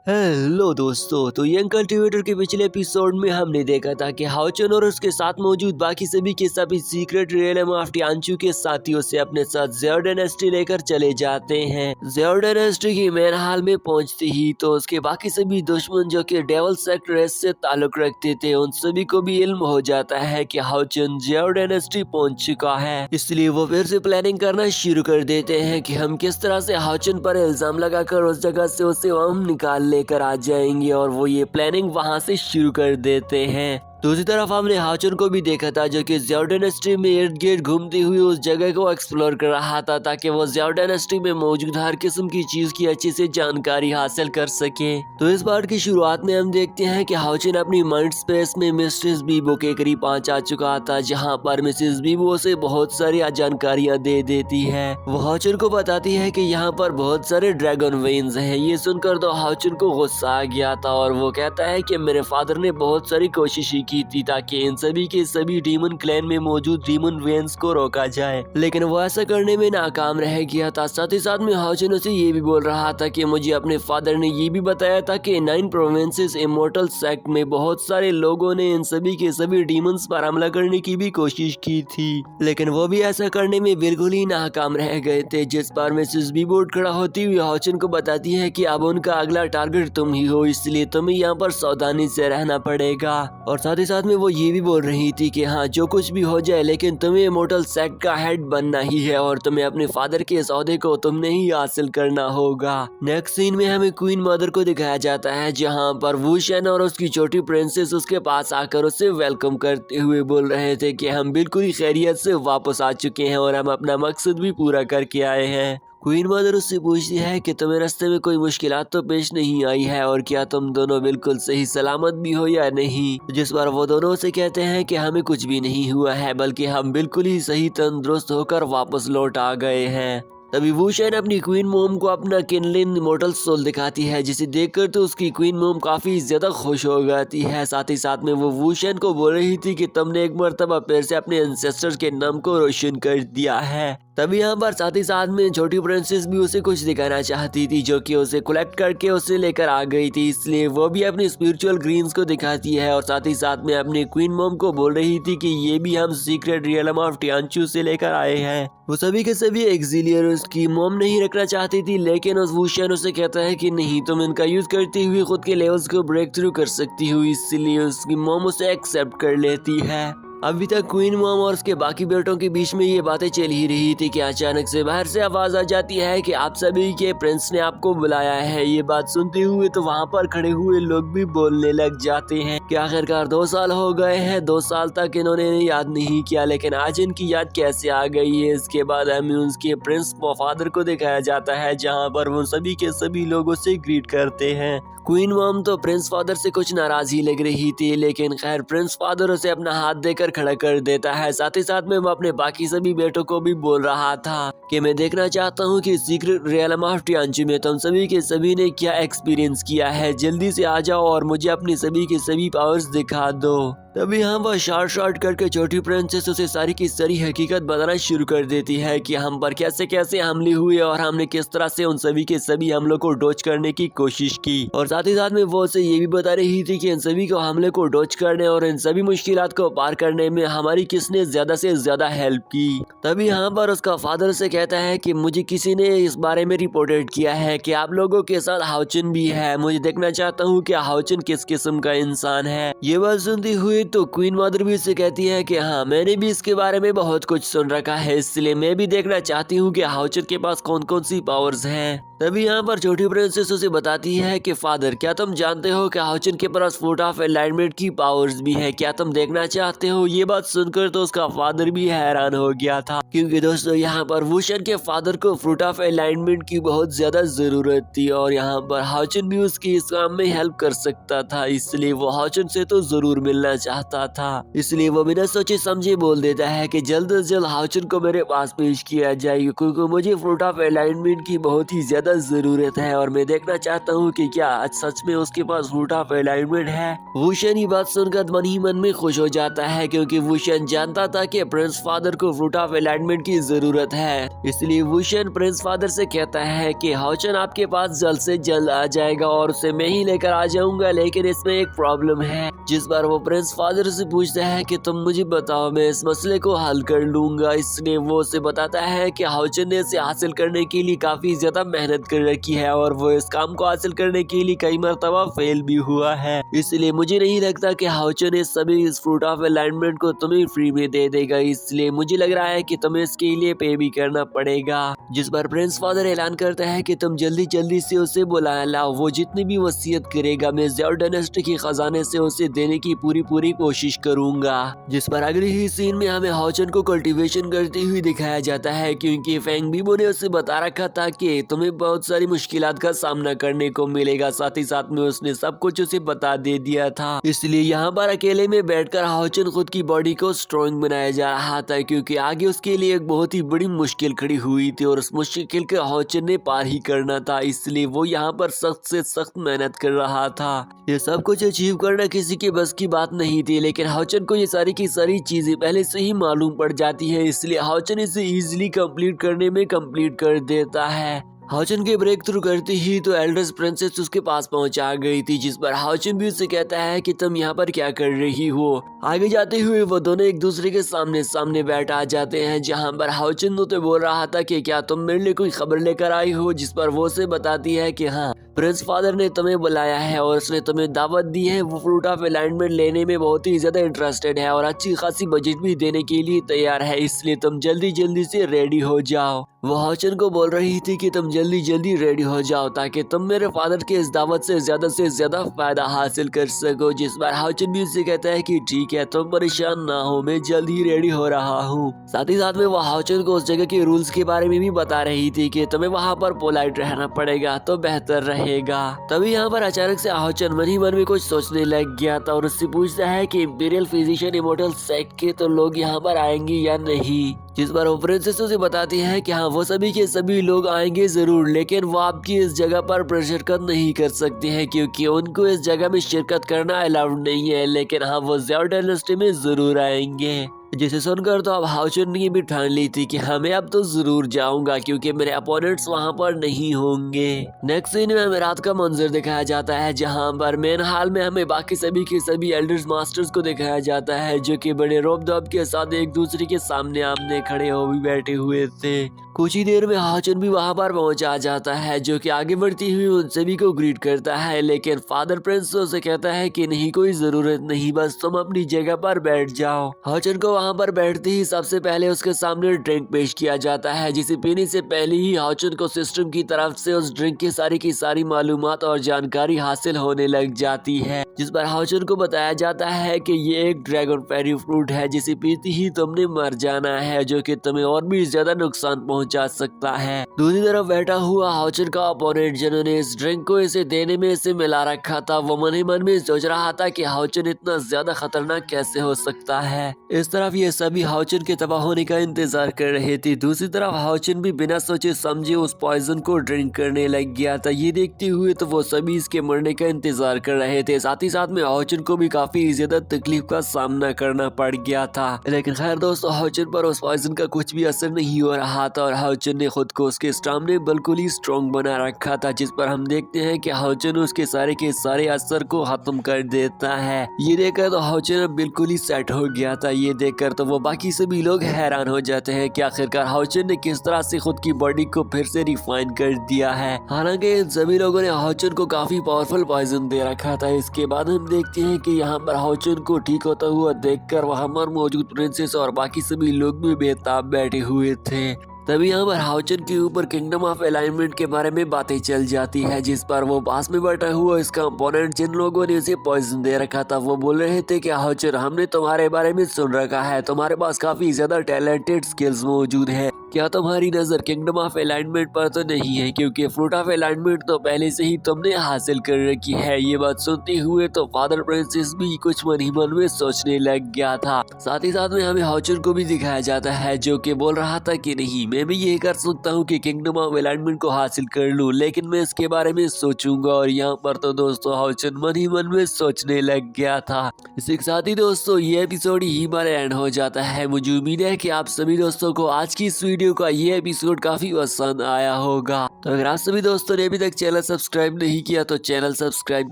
Hello दोस्तों, तो young cultivator के पिछले एपिसोड में हमने देखा था कि हाओचन और उसके साथ मौजूद बाकी सभी के सभी सीक्रेट रियलम ऑफ टियांचू के साथियों से अपने साथ ज़ेओ डायनेस्टी लेकर चले जाते हैं। ज़ेओ डायनेस्टी की मेन हाल में पहुंचते ही तो उसके बाकी सभी दुश्मन जो कि डेविल सेक्ट रेस से ताल्लुक रखते थे, उन सभी को भी इल्म हो जाता है कि हाओचन ज़ेओ डायनेस्टी पहुंच चुका है। इसलिए वो फिर से प्लानिंग करना शुरू कर देते हैं कि हम किस तरह से हाओचन पर इल्जाम लगाकर उस जगह से उसे हम निकाल लेकर आ जाएंगे, और वो ये प्लानिंग वहां से शुरू कर देते हैं। दूसरी तरफ हमने हाओचन को भी देखा था जो कि ज़ेओ डायनेस्टी में इर्द गिर्द घूमती हुई उस जगह को एक्सप्लोर कर रहा था ताकि वो ज़ेओ डायनेस्टी में मौजूद हर किस्म की चीज की अच्छी से जानकारी हासिल कर सके। तो इस बार की शुरुआत में हम देखते हैं कि हाओचन अपनी माइंड स्पेस में मिसेस बीबो के करीब पहुंच चुका था, जहाँ पर मिसेस बीबो से बहुत सारी जानकारियां दे देती है। वो हाओचन को बताती है कि यहाँ पर बहुत सारे ड्रैगन वेन्स हैं। ये सुनकर तो हाओचन को गुस्सा आ गया था और वो कहता है कि मेरे फादर ने बहुत सारी कोशिश की थी ताकि इन सभी के सभी डीमन क्लैन में मौजूद डीमन वेन्स को रोका जाए, लेकिन वो ऐसा करने में नाकाम रह गया था। साथ ही साथ में हाओचन उसे ये भी बोल रहा था कि मुझे अपने फादर ने ये भी बताया था कि 9 प्रोविंसेस इमोर्टल सेक्ट में बहुत सारे लोगों ने इन सभी के सभी डीमंस पर हमला करने की भी कोशिश की थी, लेकिन वो भी ऐसा करने में बिल्कुल ही नाकाम रह गए थे। जिस पर मिसेस बीबो खड़ा होती हुई हाओचन को बताती है कि अब उनका अगला टारगेट तुम ही हो, इसलिए तुम्हें यहाँ पर सावधानी से रहना पड़ेगा। और साथ ही साथ में वो ये भी बोल रही थी कि हाँ, जो कुछ भी हो जाए लेकिन तुम्हें इमोर्टल सेक्ट का हेड बनना ही है और तुम्हें अपने फादर के सौदे को तुमने ही हासिल करना होगा। नेक्स्ट सीन में हमें क्वीन मदर को दिखाया जाता है, जहाँ पर वुशन और उसकी छोटी प्रिंसेस उसके पास आकर उसे वेलकम करते हुए बोल रहे थे कि हम बिल्कुल ही खैरियत से वापस आ चुके हैं और हम अपना मकसद भी पूरा करके आए हैं। क्वीन मदर उससे पूछती है कि तुम्हें रास्ते में कोई मुश्किलात तो पेश नहीं आई है और क्या तुम दोनों बिल्कुल सही सलामत भी हो या नहीं। जिस पर वो दोनों से कहते हैं कि हमें कुछ भी नहीं हुआ है, बल्कि हम बिल्कुल ही सही तंदुरुस्त होकर वापस लौट आ गए हैं। तभी वुशन अपनी क्वीन मोम को अपना किनलिन इमोर्टल सोल दिखाती है, जिसे देखकर तो उसकी क्वीन मोम काफी ज्यादा खुश हो जाती है। साथ ही साथ में वो वुशन को बोल रही थी कि तुमने एक मर्तबा फिर से अपने एंसेस्टर्स के नाम को रोशन कर दिया है। तभी यहाँ पर साथ ही साथ में छोटी प्रिंसेस भी उसे कुछ दिखाना चाहती थी, जो कि उसे कलेक्ट करके उसे लेकर आ गई थी, इसलिए वो भी अपनी स्पिरिचुअल ग्रीन्स को दिखाती है और साथ ही साथ में अपनी क्वीन मोम को बोल रही थी कि ये भी हम सीक्रेट रियलम ऑफ टियांचू से लेकर आए हैं। वो सभी के सभी एक्सिलियर उसकी मोम नहीं रखना चाहती थी, लेकिन उस वुशन उसे कहता है कि नहीं, तुम इनका यूज करते हुए खुद के लेवल्स को ब्रेक थ्रू कर सकती हो, इसलिए उसकी मोम उसे एक्सेप्ट कर लेती है। अभी तक क्वीन मॉम और उसके बाकी बेटों के बीच में ये बातें चल ही रही थी कि अचानक से बाहर से आवाज आ जाती है कि आप सभी के प्रिंस ने आपको बुलाया है। ये बात सुनते हुए तो वहाँ पर खड़े हुए लोग भी बोलने लग जाते हैं कि आखिरकार 2 साल हो गए हैं, 2 साल तक इन्होंने याद नहीं किया, लेकिन आज इनकी याद कैसे आ गई है। इसके बाद हमें उसके प्रिंस फादर को दिखाया जाता है, जहाँ पर वो सभी के सभी लोगों से ग्रीट करते हैं। क्वीन मॉम तो प्रिंस फादर से कुछ नाराज ही लग रही थी, लेकिन खैर प्रिंस फादर उसे अपना हाथ देकर खड़ा कर देता है। साथ ही साथ में वो अपने बाकी सभी बेटों को भी बोल रहा था कि मैं देखना चाहता हूँ कि सीक्रेट रियलम ऑफ टियांचू में तुम सभी के सभी ने क्या एक्सपीरियंस किया है। जल्दी से आ जाओ और मुझे अपनी सभी के सभी पावर्स दिखा दो। तभी यहाँ पर शॉर्ट करके छोटी प्रिंसेस उसे सारी की सारी हकीकत बताना शुरू कर देती है कि हम पर कैसे कैसे हमले हुए और हमने किस तरह से उन सभी के सभी हमलों को डॉज करने की कोशिश की। और साथ ही साथ में वो उसे ये भी बता रही थी कि इन सभी को हमले को डॉज करने और इन सभी मुश्किलात को पार करने में हमारी किसने ज्यादा से ज्यादा हेल्प की। तभी यहाँ पर उसका फादर से कहता है कि मुझे किसी ने इस बारे में रिपोर्टेड किया है कि आप लोगों के साथ हाओचन भी है। मुझे देखना चाहता हूँ कि हाओचन किस किस्म का इंसान है। ये बात सुनती हुई तो क्वीन मदर भी उससे कहती है कि हाँ, मैंने भी इसके बारे में बहुत कुछ सुन रखा है, इसलिए मैं भी देखना चाहती हूँ कि हाओचन के पास कौन कौन सी पावर्स हैं। तभी यहाँ पर छोटी प्रिंसेस उसे बताती है कि फादर, क्या तुम जानते हो कि हाओचन के पास फुट ऑफ अलाइनमेंट की पावर्स भी है, क्या तुम देखना चाहते हो। ये बात सुनकर तो उसका फादर भी हैरान हो गया था, क्योंकि दोस्तों यहाँ पर वुशन के फादर को फ्रूट ऑफ अलाइनमेंट की बहुत ज्यादा जरूरत थी और यहाँ पर हाओचन भी उसकी इस काम में हेल्प कर सकता था, इसलिए वो हाओचन से तो जरूर मिलना चाहता था। इसलिए वो बिना सोचे समझे बोल देता है कि जल्द से जल्द हाउचन को मेरे पास पेश किया जाए, क्योंकि मुझे फ्रूट ऑफ अलाइनमेंट की बहुत ही ज्यादा जरूरत है और मैं देखना चाहता हूँ कि क्या आज सच में उसके पास फ्रूट ऑफ अलाइनमेंट है। वुशन ये बात सुनकर मन ही मन में खुश हो जाता है, क्योंकि वुशन जानता था कि प्रिंस फादर को फ्रूट ऑफ अलाइनमेंट की जरूरत है। इसलिए वुशन प्रिंस फादर से कहता है कि हाउचन आपके पास जल्द से जल्द आ जाएगा और उसे मैं ही लेकर आ जाऊंगा, लेकिन इसमें एक प्रॉब्लम है। जिस बार वो प्रिंस फादर से पूछता है कि तुम मुझे बताओ, मैं इस मसले को हल कर लूंगा। इसलिए वो उसे बताता है कि हाउचन ने इसे हासिल करने के लिए काफी ज्यादा मेहनत कर रखी है और वो इस काम को हासिल करने के लिए कई मरतबा फेल भी हुआ है। इसलिए मुझे नहीं लगता कि हाउचन इस सभी इस फ्रूट ऑफ अलाइनमेंट को तुम्हें फ्री में दे देगा, इसलिए मुझे लग रहा है कि तुम्हें इसके लिए पे भी करना पड़ेगा। जिस बार प्रिंस फादर ऐलान करता है कि तुम जल्दी जल्दी से उसे बुला लाओ, वो जितनी भी वसीयत करेगा मैं ज़ियाओ डायनेस्टी के खजाने से उसे देने की पूरी कोशिश करूंगा। जिस पर अगले ही सीन में हमें हाउचन को कल्टीवेशन करते हुए दिखाया जाता है, क्योंकि फेंग बीबो ने उसे बता रखा था कि तुम्हें बहुत सारी मुश्किलात का सामना करने को मिलेगा। साथ ही साथ में उसने सब कुछ उसे बता दे दिया था। इसलिए यहाँ पर अकेले में बैठकर हाउचन खुद की बॉडी को स्ट्रॉन्ग बनाया जा रहा था, क्योंकि आगे उसके लिए एक बहुत ही बड़ी मुश्किल खड़ी हुई थी और उस मुश्किल के हाउचन ने पार ही करना था। इसलिए वो यहाँ पर सख्त से सख्त मेहनत कर रहा था। ये सब कुछ अचीव करना किसी के बस की बात नहीं थी, लेकिन हाउचन को ये सारी की सारी चीजें पहले से ही मालूम पड़ जाती है। इसलिए हाउचन इसे इजीली कंप्लीट करने में कंप्लीट कर देता है। हाउचन के ब्रेक थ्रू करते ही तो एल्डर्स प्रिंसेस उसके पास पहुंचा गई थी, जिस पर हाउचन भी उससे कहता है कि तुम यहाँ पर क्या कर रही हो। आगे जाते हुए वो दोनों एक दूसरे के सामने सामने बैठ आ जाते हैं, जहाँ पर हाउचन तो बोल रहा था कि क्या तुम मेरे लिए कोई खबर लेकर आई हो, जिस पर वो उसे बताती है कि हाँ, प्रिंस फादर ने तुम्हें बुलाया है और उसने तुम्हें दावत दी है। वो फ्रूट ऑफ अलाइनमेंट लेने में बहुत ही ज्यादा इंटरेस्टेड है और अच्छी खासी बजट भी देने के लिए तैयार है, इसलिए तुम जल्दी जल्दी से रेडी हो जाओ। वो हाउचन को बोल रही थी कि तुम जल्दी जल्दी रेडी हो जाओ ताकि तुम मेरे फादर के इस दावत से ज्यादा फायदा हासिल कर सको। जिस बार हाउचन भी उससे कहता है कि ठीक है, तुम परेशान ना हो, मैं जल्द ही रेडी हो रहा हूँ। साथ ही साथ में वो हाउचन को उस जगह के रूल्स के बारे में भी बता रही थी कि तुम्हें वहाँ पर पोलाइट रहना पड़ेगा तो बेहतर रहेगा। तभी यहाँ पर अचानक से हाउचन मन ही मन में कुछ सोचने लग गया था और उससे पूछता है कि इंपीरियल फिजिशियन इमोर्टल सेक्ट के तो लोग यहाँ पर आएंगे या नहीं। जिस बार वो प्रिंसेस उसे बताती है कि हाँ, वो सभी के सभी लोग आएंगे जरूर, लेकिन वो आपकी इस जगह पर शिरकत नहीं कर सकते हैं, क्योंकि उनको इस जगह में शिरकत करना अलाउड नहीं है। लेकिन हाँ, वो ज़ियाओ डायनेस्टी में जरूर आएंगे। जिसे सुनकर तो अब हाउचन ने भी ठान ली थी कि हमें अब तो जरूर जाऊंगा, क्योंकि मेरे अपोनेंट्स वहां पर नहीं होंगे। नेक्स्ट सीन में हमें रात का मंजर दिखाया जाता है, जहां पर मेन हॉल में हमें बाकी सभी के सभी एल्डर्स मास्टर्स को दिखाया जाता है, जो कि बड़े रोब दौब के साथ एक दूसरे के सामने आमने खड़े हो भी बैठे हुए थे। कुछ ही देर में हाउचन भी वहां पर पहुंचा जाता है, जो कि आगे बढ़ती हुई उन सभी को ग्रीट करता है, लेकिन फादर प्रिंस उसे कहता है कि नहीं, कोई जरूरत नहीं, बस तुम अपनी जगह पर बैठ जाओ। हाउचन को वहां पर बैठते ही सबसे पहले उसके सामने ड्रिंक पेश किया जाता है, जिसे पीने से पहले ही हाउचन को सिस्टम की तरफ से उस ड्रिंक की सारी मालूमात और जानकारी हासिल होने लग जाती है। जिस पर हाउचन को बताया जाता है कि ये एक ड्रैगन फेरी फ्रूट है, जिसे पीते ही तुमने मर जाना है, जो कि तुम्हें और भी ज्यादा नुकसान पहुंचा सकता है। दूसरी तरफ बैठा हुआ हाउचन का अपोनेंट, जिन्होंने इस ड्रिंक को इसे देने में इसे मिला रखा था, वो मन ही मन में सोच रहा था कि हाउचन इतना ज्यादा खतरनाक कैसे हो सकता है। इस तरफ ये सभी हाउचन के तबाह होने का इंतजार कर रहे थे। दूसरी तरफ हाउचन भी बिना सोचे समझे उस पॉइजन को ड्रिंक करने लग गया था। ये देखते हुए तो वो सभी इसके मरने का इंतजार कर रहे थे। साथ ही साथ में हाउचन को भी काफी ज्यादा तकलीफ का सामना करना पड़ गया था, लेकिन खैर दोस्तों, हाउचन पर उस पॉइजन का कुछ भी असर नहीं हो रहा था और हाउचन ने खुद को उसके सामने बिल्कुल ही स्ट्रॉन्ग बना रखा था। जिस पर हम देखते हैं कि हाउचन उसके सारे के सारे असर को खत्म कर देता है। ये देखकर तो हाउचन बिल्कुल ही सेट हो गया था। ये देखकर तो वो बाकी सभी लोग हैरान हो जाते हैं कि आखिरकार हाउचन ने किस तरह से खुद की बॉडी को फिर से रिफाइन कर दिया है। हालांकि इन सभी लोगों ने हाउचन को काफी पावरफुल पॉइजन दे रखा था। इसके बाद हम देखते हैं कि यहाँ पर हाउचन को ठीक होता हुआ देखकर वहाँ पर मौजूद प्रिंसेस और बाकी सभी लोग भी बेताब बैठे हुए थे। तभी यहाँ पर हाउचन के ऊपर किंगडम ऑफ अलाइनमेंट के बारे में बातें चल जाती है, जिस पर वो पास में बैठा हुआ इसका अपोनेंट, जिन लोगों ने उसे पॉइजन दे रखा था, वो बोल रहे थे कि हाउचन, हमने तुम्हारे बारे में सुन रखा है, तुम्हारे पास काफी ज्यादा टैलेंटेड स्किल्स मौजूद है, क्या तुम्हारी नजर किंगडम ऑफ अलाइनमेंट पर तो नहीं है, क्योंकि फ्रूट ऑफ अलाइनमेंट तो पहले से ही तुमने हासिल कर रखी है। ये बात सुनते हुए तो फादर फ्रांसिस भी कुछ मन ही मन में सोचने लग गया था। साथ ही साथ में हमें हाउचुन को भी दिखाया जाता है, जो कि बोल रहा था कि नहीं, मैं भी यही कर सकता हूँ कि किंगडम ऑफ अलाइनमेंट को हासिल कर लूँ, लेकिन मैं इसके बारे में सोचूंगा। और यहाँ पर तो दोस्तों हाउचुन मन ही मन में सोचने लग गया था। इसी के साथ ही दोस्तों ये एपिसोड ही हमारा एंड हो जाता है। मुझे उम्मीद है कि आप सभी दोस्तों को आज की इस वीडियो का ये एपिसोड काफी पसंद आया होगा। तो अगर आप सभी दोस्तों ने अभी तक चैनल सब्सक्राइब नहीं किया तो चैनल सब्सक्राइब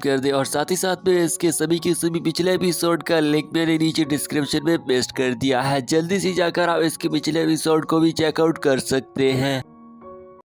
कर दे, और साथ ही साथ में इसके सभी के सभी पिछले एपिसोड का लिंक मैंने नीचे डिस्क्रिप्शन में पेस्ट कर दिया है। जल्दी से जाकर आप इसके पिछले एपिसोड को भी चेकआउट कर सकते हैं।